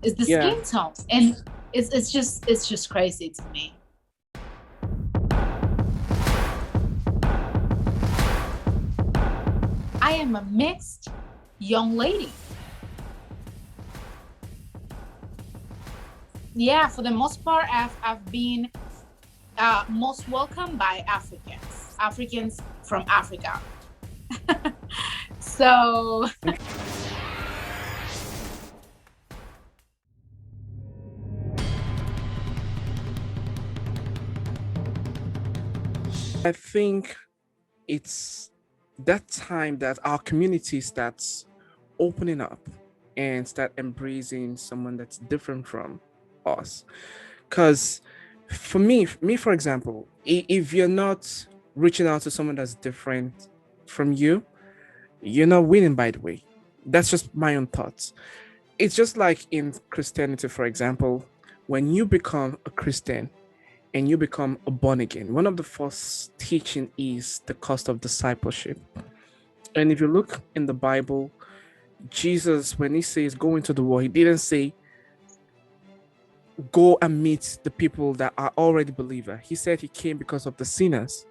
It's the Yeah. skin tone, and it's just crazy to me. I am a mixed young lady. Yeah, for the most part, I've been most welcomed by Africans from Africa. So I think it's that time that our community starts opening up and start embracing someone that's different from us. Because for me, for example, if you're not reaching out to someone that's different from you, you're not winning, by the way. That's just my own thoughts. It's just like in Christianity, for example, when you become a Christian and you become a born again, one of the first teaching is the cost of discipleship. And if you look in the Bible, Jesus, when he says go into the world, he didn't say go and meet the people that are already believer. He said he came because of the sinners.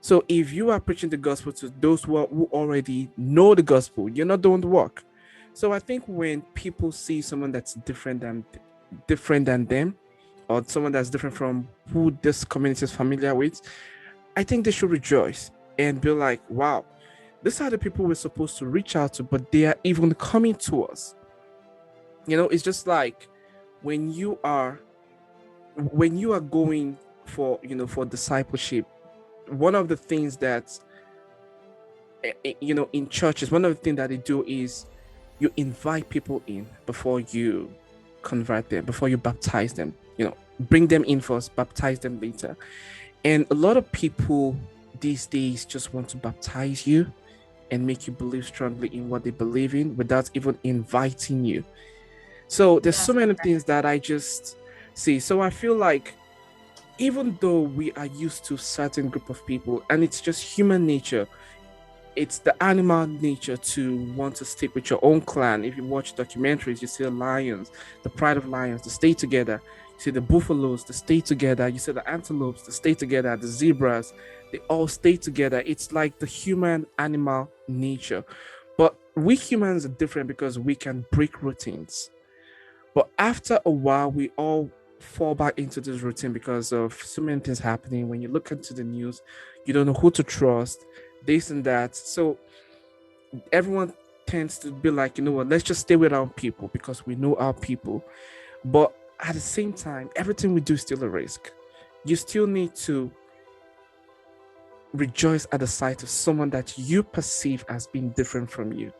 So if you are preaching the gospel to those who already know the gospel, you're not doing the work. So I think when people see someone that's different than them, or someone that's different from who this community is familiar with, I think they should rejoice and be like, wow, these are the people we're supposed to reach out to, but they are even coming to us. It's just like when you are going for for discipleship, one of the things that in churches, one of the things that they do is you invite people in before you convert them, before you baptize them. Bring them in first, baptize them later. And a lot of people these days just want to baptize you and make you believe strongly in what they believe in without even inviting you. So there's so that's many things that I just see. So I feel like even though we are used to certain group of people, and it's just human nature, it's the animal nature to want to stick with your own clan. If you watch documentaries, you see the lions, the pride of lions, they stay together. You see the buffaloes, they stay together. You see the antelopes, they stay together. The zebras, they all stay together. It's like the human animal nature. But we humans are different because we can break routines. But after a while, we all fall back into this routine because of so many things happening. When you look into the news, you don't know who to trust, this and that. So everyone tends to be like, you know what, let's just stay with our people because we know our people. But at the same time, everything we do is still a risk. You still need to rejoice at the sight of someone that you perceive as being different from you.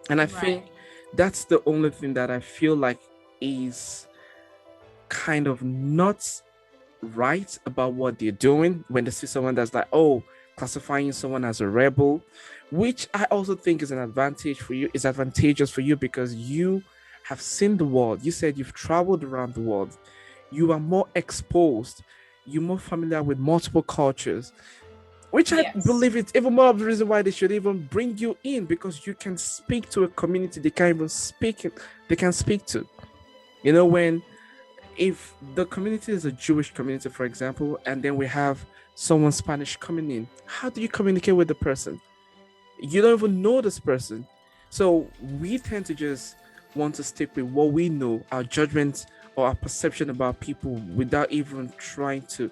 And I think right. that's the only thing that I feel like is kind of not right about what they're doing when they see someone that's like, oh, classifying someone as a rebel, which I also think is an advantage for you, is advantageous for you because you have seen the world. You said you've traveled around the world. You are more exposed. You're more familiar with multiple cultures, which I Yes. believe it's even more of the reason why they should even bring you in because you can speak to a community they can't even speak it, they can speak to. When if the community is a Jewish community, for example, and then we have someone Spanish coming in, how do you communicate with the person? You don't even know this person. So we tend to just want to stick with what we know, our judgment or our perception about people without even trying to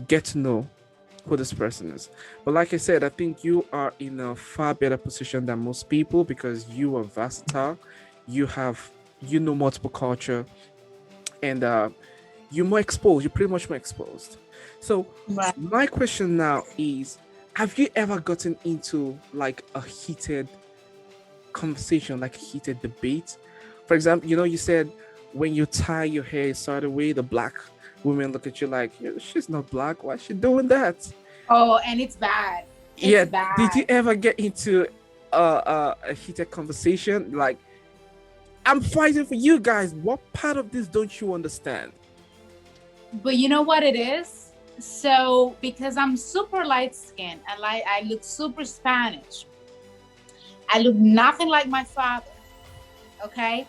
get to know who this person is. But like I said, I think you are in a far better position than most people because you are versatile. You know multiple culture and you're more exposed. You're pretty much more exposed. So Right. my question now is, have you ever gotten into like a heated conversation, like a heated debate? For example, you said when you tie your hair a certain way, the black women look at you like, she's not black. Why is she doing that? Oh, and it's bad. It's Yeah. Did you bad. ever get into a heated conversation? Like, I'm fighting for you guys. What part of this don't you understand? But you know what it is? So because I'm super light skinned and I look super Spanish. I look nothing like my father. Okay.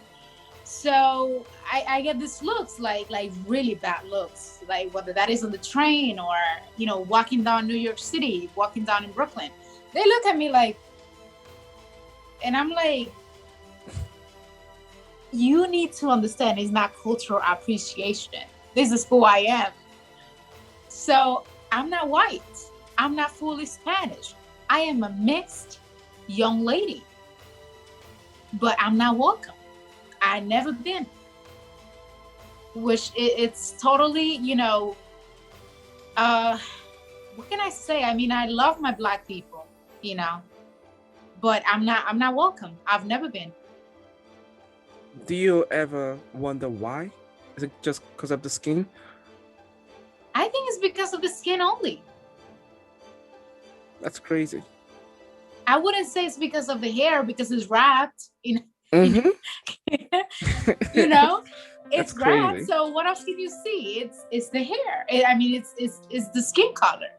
So I get these looks, like really bad looks, like whether that is on the train or, walking down New York City, walking down in Brooklyn. They look at me like, and I'm like, you need to understand it's not cultural appreciation. This is who I am. So I'm not white. I'm not fully Spanish. I am a mixed young lady, but I'm not welcome. I never been. Which it's totally, what can I say? I mean, I love my Black people, but I'm not welcome. I've never been. Do you ever wonder why? Is it just because of the skin? I think it's because of the skin only. That's crazy. I wouldn't say it's because of the hair, because it's wrapped in, Mm-hmm. it's wrapped. So what else can you see? It's the hair. It's the skin color.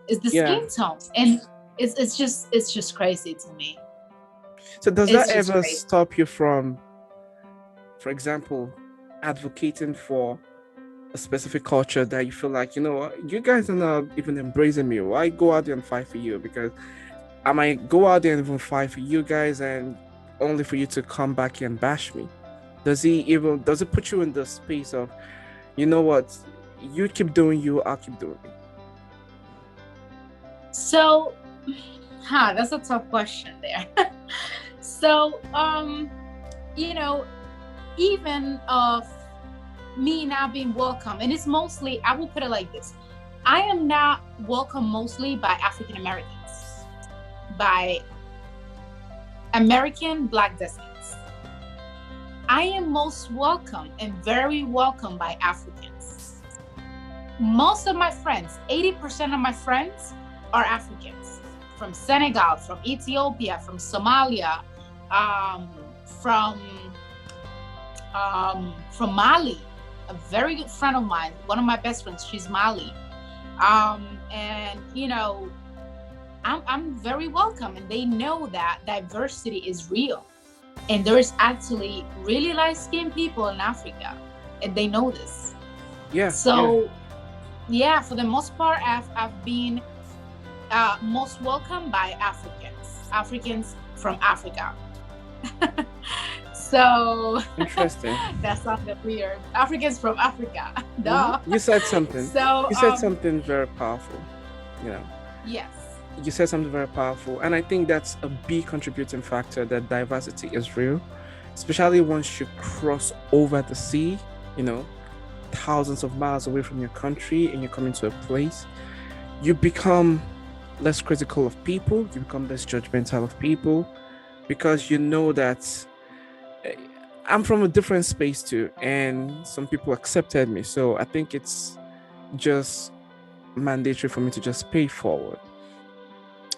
It's the skin tone, and it's just crazy to me. So does that ever stop you from, for example, advocating for a specific culture that you feel like, you guys are not even embracing me? Why go out there and fight for you? Because I might go out there and even fight for you guys, and only for you to come back here and bash me. Does it put you in the space of, you know what, you keep doing you, I'll keep doing me? So, that's a tough question there. So, even of me not being welcome, and it's mostly, I will put it like this: I am not welcome mostly by African Americans, by American Black descendants. I am most welcome and very welcome by Africans. Most of my friends, 80% of my friends, are Africans, from Senegal, from Ethiopia, from Somalia, from Mali. A very good friend of mine, one of my best friends, she's Mali, and I'm very welcome, and they know that diversity is real, and there is actually really light-skinned people in Africa, and they know this. Yeah. So, for the most part, I've been most welcome by Africans from Africa. So interesting. That sounded weird. Africans from Africa. Duh. You said something. So you said something very powerful. Yes. You said something very powerful, and I think that's a big contributing factor, that diversity is real, especially once you cross over the sea, thousands of miles away from your country, and you come into a place, you become less critical of people, you become less judgmental of people, because you know that I'm from a different space too, and some people accepted me. So I think it's just mandatory for me to just pay forward.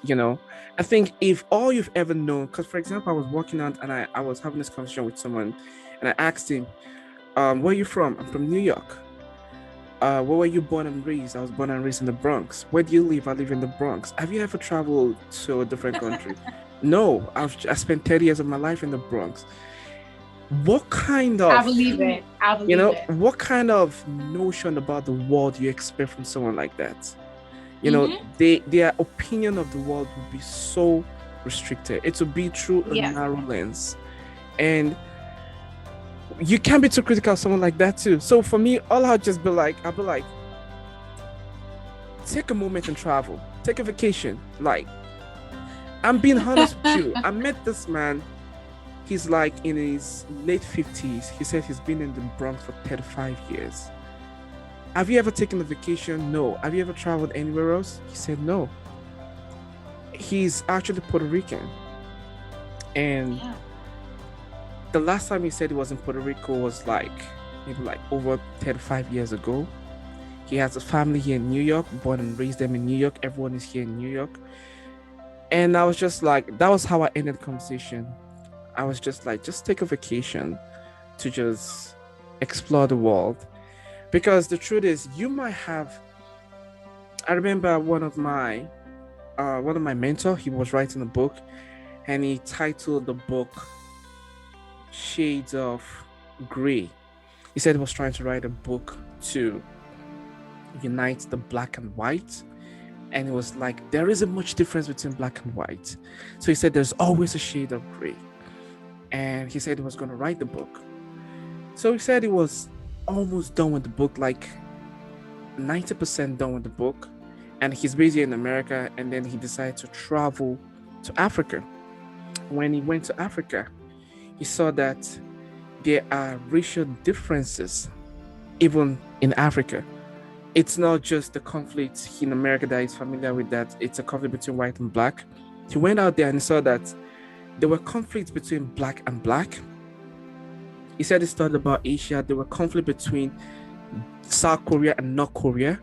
I think if all you've ever known, because for example, I was walking out and I was having this conversation with someone, and I asked him, where are you from? I'm from New York. Where were you born and raised? I was born and raised in the Bronx. Where do you live? I live in the Bronx. Have you ever traveled to a different country? No, I spent 30 years of my life in the Bronx. What kind of, I believe it. What kind of notion about the world do you expect from someone like that? Their opinion of the world would be so restricted. It would be through a narrow lens, and you can't be too critical of someone like that too. So for me, I'll be like, take a moment and travel, take a vacation. Like, I'm being honest with you. I met this man. He's like in his late 50s. He said he's been in the Bronx for 35 years. Have you ever taken a vacation? No. Have you ever traveled anywhere else? He said no. He's actually Puerto Rican. And the last time he said he was in Puerto Rico was maybe over 35 years ago. He has a family here in New York, born and raised them in New York. Everyone is here in New York. And I was just like, that was how I ended the conversation. I was just like, just take a vacation to just explore the world. Because the truth is, you might have, I remember one of my mentors, he was writing a book, and he titled the book shades of gray. He said he was trying to write a book to unite the black and white. And it was like, there isn't much difference between black and white. So he said there's always a shade of gray. And he said he was going to write the book. So he said he was almost done with the book, like 90% done with the book. And he's busy in America. And then he decided to travel to Africa. When he went to Africa, he saw that there are racial differences even in Africa. It's not just the conflict in America that he's familiar with, that it's a conflict between white and black. He went out there and saw that there were conflicts between black and black. He said he studied about Asia. There were conflict between South Korea and North Korea.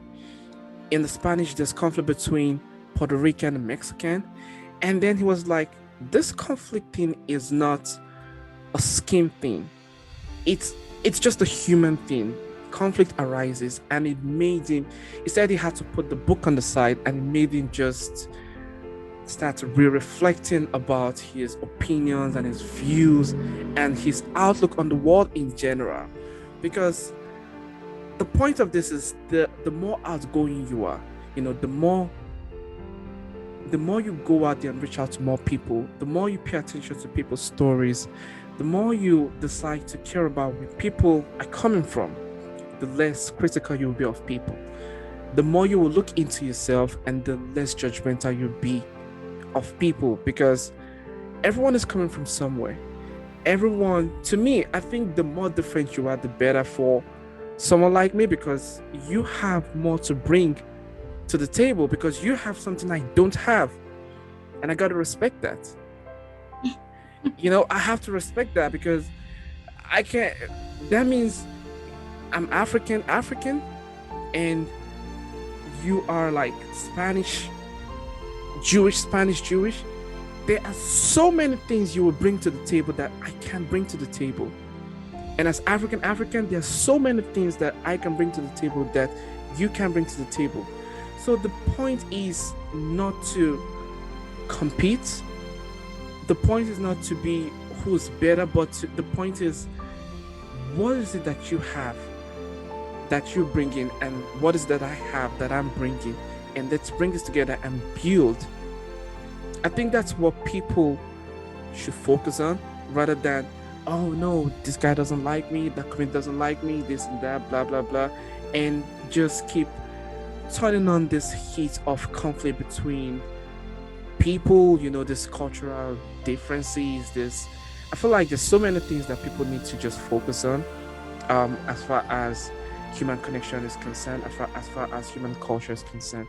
In the Spanish, there's conflict between Puerto Rican and Mexican. And then he was like, this conflict thing is not a scheme thing. It's just a human thing. Conflict arises, and it made him, he said he had to put the book on the side, and it made him just start reflecting about his opinions and his views and his outlook on the world in general. Because the point of this is the more outgoing you are, the more you go out there and reach out to more people, the more you pay attention to people's stories, the more you decide to care about where people are coming from, the less critical you will be of people. The more you will look into yourself, and the less judgmental you'll be of people, because everyone is coming from somewhere. Everyone, to me, I think the more different you are, the better for someone like me, because you have more to bring to the table, because you have something I don't have, and I got to respect that. I have to respect that, because I can't, that means I'm African, and you are like Spanish, Jewish. There are so many things you will bring to the table that I can't bring to the table. And as African, there are so many things that I can bring to the table that you can bring to the table. So the point is not to compete. The point is not to be who's better, but the point is, what is it that you have that you bring in, and what is that I have that I'm bringing, and let's bring this together and build. I think that's what people should focus on, rather than, oh no, this guy doesn't like me, that community doesn't like me, this and that, blah blah blah, and just keep turning on this heat of conflict between people, this cultural differences. I feel like there's so many things that people need to just focus on, as far as human connection is concerned, as far as human culture is concerned.